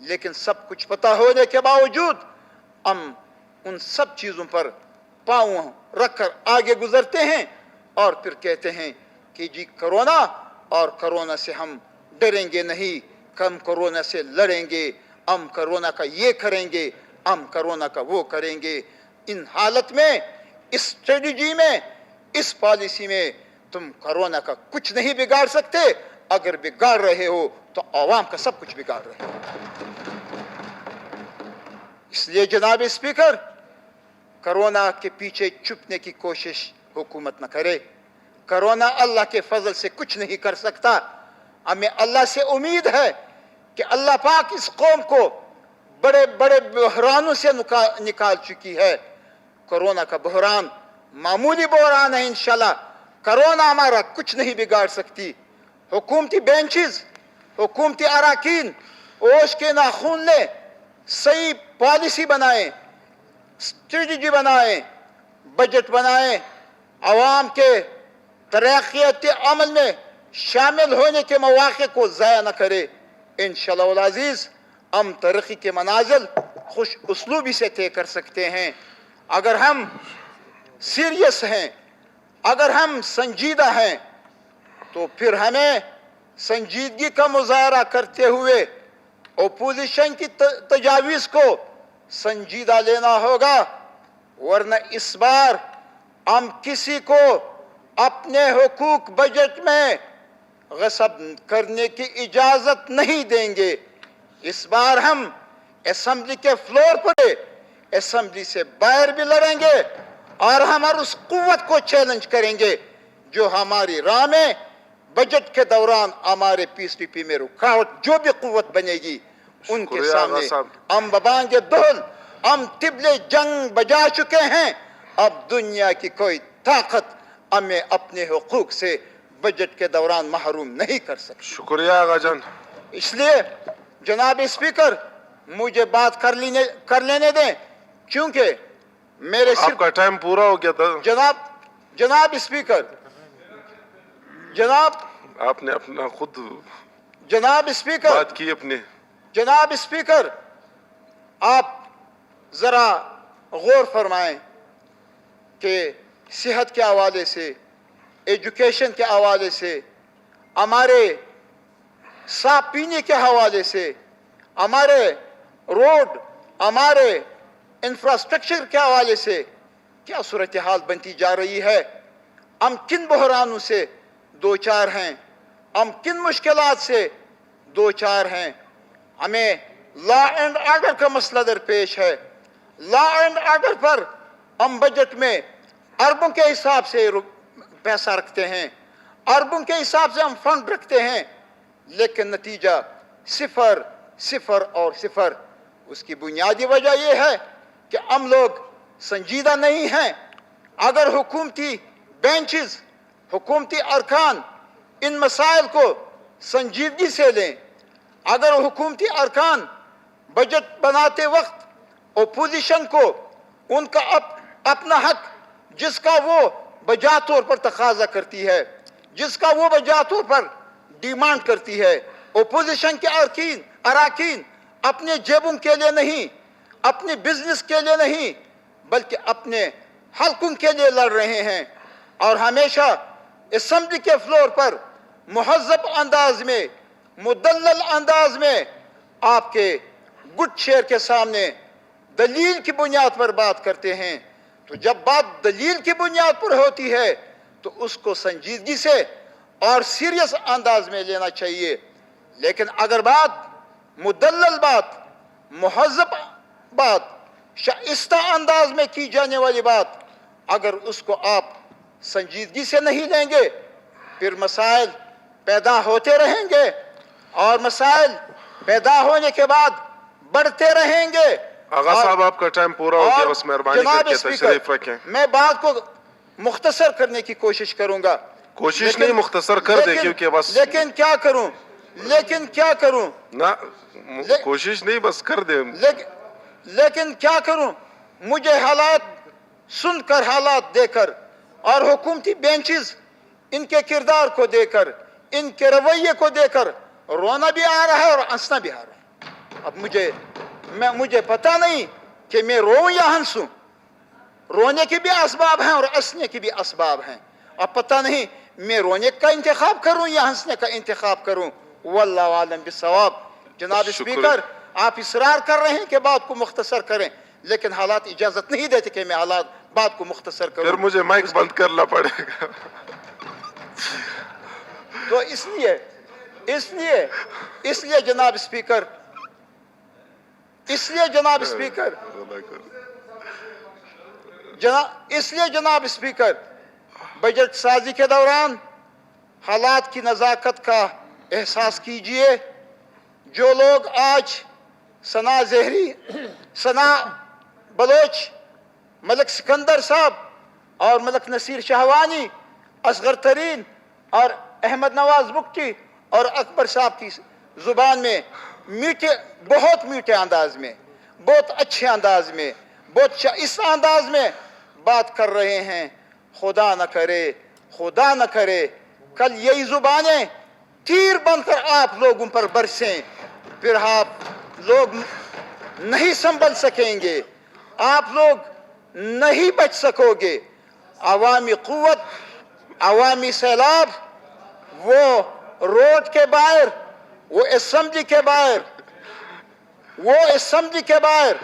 لیکن سب کچھ پتہ ہونے کے باوجود ہم ان سب چیزوں پر پاؤں رکھ کر آگے گزرتے ہیں اور پھر کہتے ہیں کہ جی کرونا، اور کرونا سے ہم ڈریں گے نہیں، ہم کرونا سے لڑیں گے، ہم کرونا کا یہ کریں گے، ہم کرونا کا وہ کریں گے۔ ان حالت میں، اس اسٹریٹجی میں، اس پالیسی میں تم کرونا کا کچھ نہیں بگاڑ سکتے۔ اگر بگاڑ رہے ہو تو عوام کا سب کچھ بگاڑ رہے ہو۔ اس لیے جناب اسپیکر، کرونا کے پیچھے چھپنے کی کوشش حکومت نہ کرے۔ کرونا اللہ کے فضل سے کچھ نہیں کر سکتا۔ ہمیں اللہ سے امید ہے کہ اللہ پاک اس قوم کو بڑے بڑے بحرانوں سے نکال چکی ہے۔ کرونا کا بحران معمولی بحران ہے انشاءاللہ۔ کرونا ہمارا کچھ نہیں بگاڑ سکتی۔ حکومتی بینچز، حکومتی اراکین ہوش کے ناخن لیں، صحیح پالیسی بنائیں، اسٹریٹجی بنائیں، بجٹ بنائیں، عوام کے ترقیاتی عمل میں شامل ہونے کے مواقع کو ضائع نہ کرے۔ انشاءاللہ العزیز ہم ترقی کے منازل خوش اسلوبی سے طے کر سکتے ہیں۔ اگر ہم سیریس ہیں، اگر ہم سنجیدہ ہیں، تو پھر ہمیں سنجیدگی کا مظاہرہ کرتے ہوئے اپوزیشن کی تجاویز کو سنجیدہ لینا ہوگا، ورنہ اس بار ہم کسی کو اپنے حقوق بجٹ میں غصب کرنے کی اجازت نہیں دیں گے۔ اس بار ہم اسمبلی کے فلور پر، اسمبلی سے باہر بھی لڑیں گے، اور ہم اس قوت کو چیلنج کریں گے جو ہماری راہ میں بجٹ کے دوران ہمارے پیس پی پی میں رکاوٹ جو بھی قوت بنے گی، ان کے سامنے ہم ببانگ دہل، ہم طبل جنگ بجا چکے ہیں۔ اب دنیا کی کوئی طاقت ہمیں اپنے حقوق سے بجٹ کے دوران محروم نہیں کر سکتی۔ شکریہ آغا جان۔ اس لیے جناب اسپیکر، مجھے بات کر لینے دیں، کیونکہ میرے آپ کا ٹائم پورا ہو گیا تھا جناب اسپیکر، جناب آپ نے اپنا خود جناب اسپیکر بات کی اپنے۔ جناب اسپیکر، آپ ذرا غور فرمائیں کہ صحت کے حوالے سے، ایجوکیشن کے حوالے سے، ہمارے صاف پینے کے حوالے سے، ہمارے روڈ، ہمارے انفراسٹرکچر کے حوالے سے کیا صورتحال بنتی جا رہی ہے۔ ہم کن بحرانوں سے دوچار ہیں، ہم کن مشکلات سے دوچار ہیں۔ ہمیں لا اینڈ آرڈر کا مسئلہ درپیش ہے۔ لا اینڈ آرڈر پر ہم بجٹ میں اربوں کے حساب سے پیسہ رکھتے ہیں، اربوں کے حساب سے ہم فنڈ رکھتے ہیں، لیکن نتیجہ صفر، صفر اور صفر۔ اس کی بنیادی وجہ یہ ہے کہ ہم لوگ سنجیدہ نہیں ہیں۔ اگر حکومتی بینچز، حکومتی ارکان ان مسائل کو سنجیدگی سے لیں، اگر حکومتی ارکان بجٹ بناتے وقت اپوزیشن کو ان کا اپنا حق جس کا وہ بجا طور پر تقاضا کرتی ہے، جس کا وہ بجا طور پر ڈیمانڈ کرتی ہے، اپوزیشن کے اراکین اپنے جیبوں کے لیے نہیں، اپنے بزنس کے لیے نہیں، بلکہ اپنے حلقوں کے لیے لڑ رہے ہیں، اور ہمیشہ اسمبلی کے فلور پر مہذب انداز میں، مدلل انداز میں آپ کے گڈ شیئر کے سامنے دلیل کی بنیاد پر بات کرتے ہیں۔ تو جب بات دلیل کی بنیاد پر ہوتی ہے تو اس کو سنجیدگی سے اور سیریس انداز میں لینا چاہیے، لیکن اگر بات مدلل بات، مہذب بات، شائستہ انداز میں کی جانے والی بات، اگر اس کو آپ سنجیدگی سے نہیں لیں گے، پھر مسائل پیدا ہوتے رہیں گے، اور مسائل پیدا ہونے کے بعد بڑھتے رہیں گے۔ آغا صاحب آپ کا ٹائم پورا ہو گیا، بس مہربانی کر کے تشریف رکھیں۔ میں بات کو مختصر کرنے کی کوشش کروں گا۔ کوشش نہیں، مختصر کر دیں، کیونکہ بس لیکن کیا کروں نہ، کوشش نہیں، بس کر دیں۔ لیکن کیا کروں، مجھے حالات سن کر، حالات دے کر، اور حکومتی بینچز ان کے کردار کو دے کر، ان کے رویے کو دے کر رونا بھی آ رہا ہے اور ہنسنا بھی آ رہا ہے۔ اب مجھے پتہ نہیں کہ میں روؤں یا ہنسوں. رونے کے بھی اسباب ہیں اور ہنسنے کے بھی اسباب ہیں. اب پتہ نہیں میں رونے کا انتخاب کروں یا ہنسنے کا انتخاب کروں. واللہ عالم بالصواب. جناب اسپیکر آپ اصرار کر رہے ہیں کہ بات کو مختصر کریں لیکن حالات اجازت نہیں دیتے کہ میں بات کو مختصر کروں. پھر مجھے مائک بند کرنا پڑے گا. تو اس لیے جناب اسپیکر جناب اسپیکر بجٹ سازی کے دوران حالات کی نزاکت کا احساس کیجئے. جو لوگ آج ثنا زہری، ثنا بلوچ، ملک سکندر صاحب اور ملک نصیر شہوانی، اصغر ترین اور احمد نواز بگٹی اور اکبر صاحب کی زبان میں بہت میٹھے انداز میں، بہت اچھے انداز میں، اس انداز میں بات کر رہے ہیں، خدا نہ کرے کل یہی زبانیں تیر بن کر آپ لوگوں پر برسیں، پھر آپ لوگ نہیں سنبھل سکیں گے، آپ لوگ نہیں بچ سکو گے. عوامی قوت، عوامی سیلاب، وہ روڈ کے باہر، وہ اسمبلی کے باہر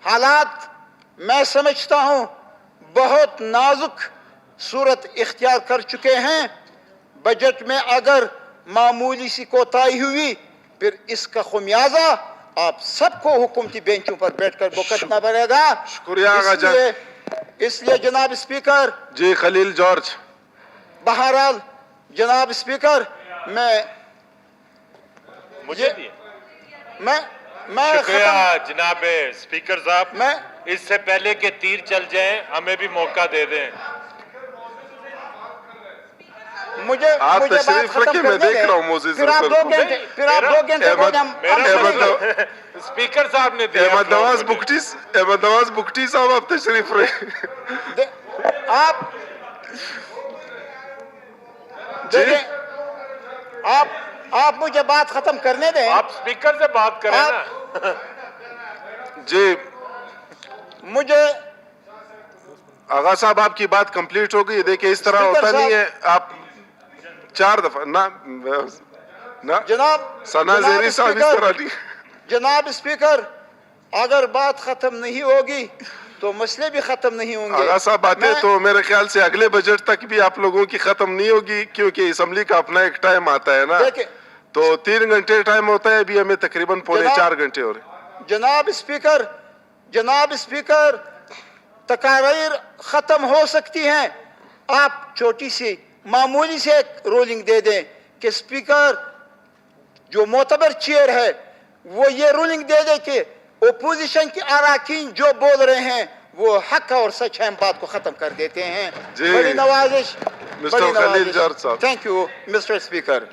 حالات میں سمجھتا ہوں بہت نازک صورت اختیار کر چکے ہیں. بجٹ میں اگر معمولی سی کوتاہی ہوئی پھر اس کا خمیازہ آپ سب کو حکومتی بینچوں پر بیٹھ کر بھگتنا پڑے گا. شکریہ آغا جان. اس لیے جناب اسپیکر، جی خلیل جارج. بہرحال جناب اسپیکر شکریہ جناب اسپیکر صاحب. اس سے پہلے کہ تیر چل جائیں ہمیں بھی موقع دے دیں. آپ تشریف رکھیں، میں دیکھ رہا ہوں موزیز پھر آپ 2 گھنٹے اسپیکر صاحب نے دیا. احمد نواز بگٹی صاحب آپ تشریف رکھیں. آپ مجھے بات ختم کرنے دیں. آپ اسپیکر سے بات کریں نا. جی مجھے آغا صاحب آپ کی بات کمپلیٹ ہو گئی. دیکھیں اس طرح ہوتا نہیں ہے. آپ 4 دفعہ نہ ثنا زہری صاحب اس طرح نہیں. جناب اسپیکر اگر بات ختم نہیں ہوگی تو مسئلے بھی ختم نہیں ہوں گے. آغا صاحب باتیں تو میرے خیال سے اگلے بجٹ تک بھی آپ لوگوں کی ختم نہیں ہوگی کیونکہ اسمبلی کا اپنا ایک ٹائم آتا ہے نا. تو 3 گھنٹے ٹائم ہوتا ہے. ابھی ہمیں تقریباً 3.25 گھنٹے ہو رہے. جناب اسپیکر تقاریر ختم ہو سکتی ہیں. آپ چھوٹی سی معمولی سے ایک رولنگ دے دیں کہ اسپیکر جو معتبر چیئر ہے وہ یہ رولنگ دے دے کہ اپوزیشن کے اراکین جو بول رہے ہیں وہ حق اور سچ ہے، ہم بات کو ختم کر دیتے ہیں. بڑی نوازش. مسٹر خلیل جارج صاحب. Thank you mister speaker.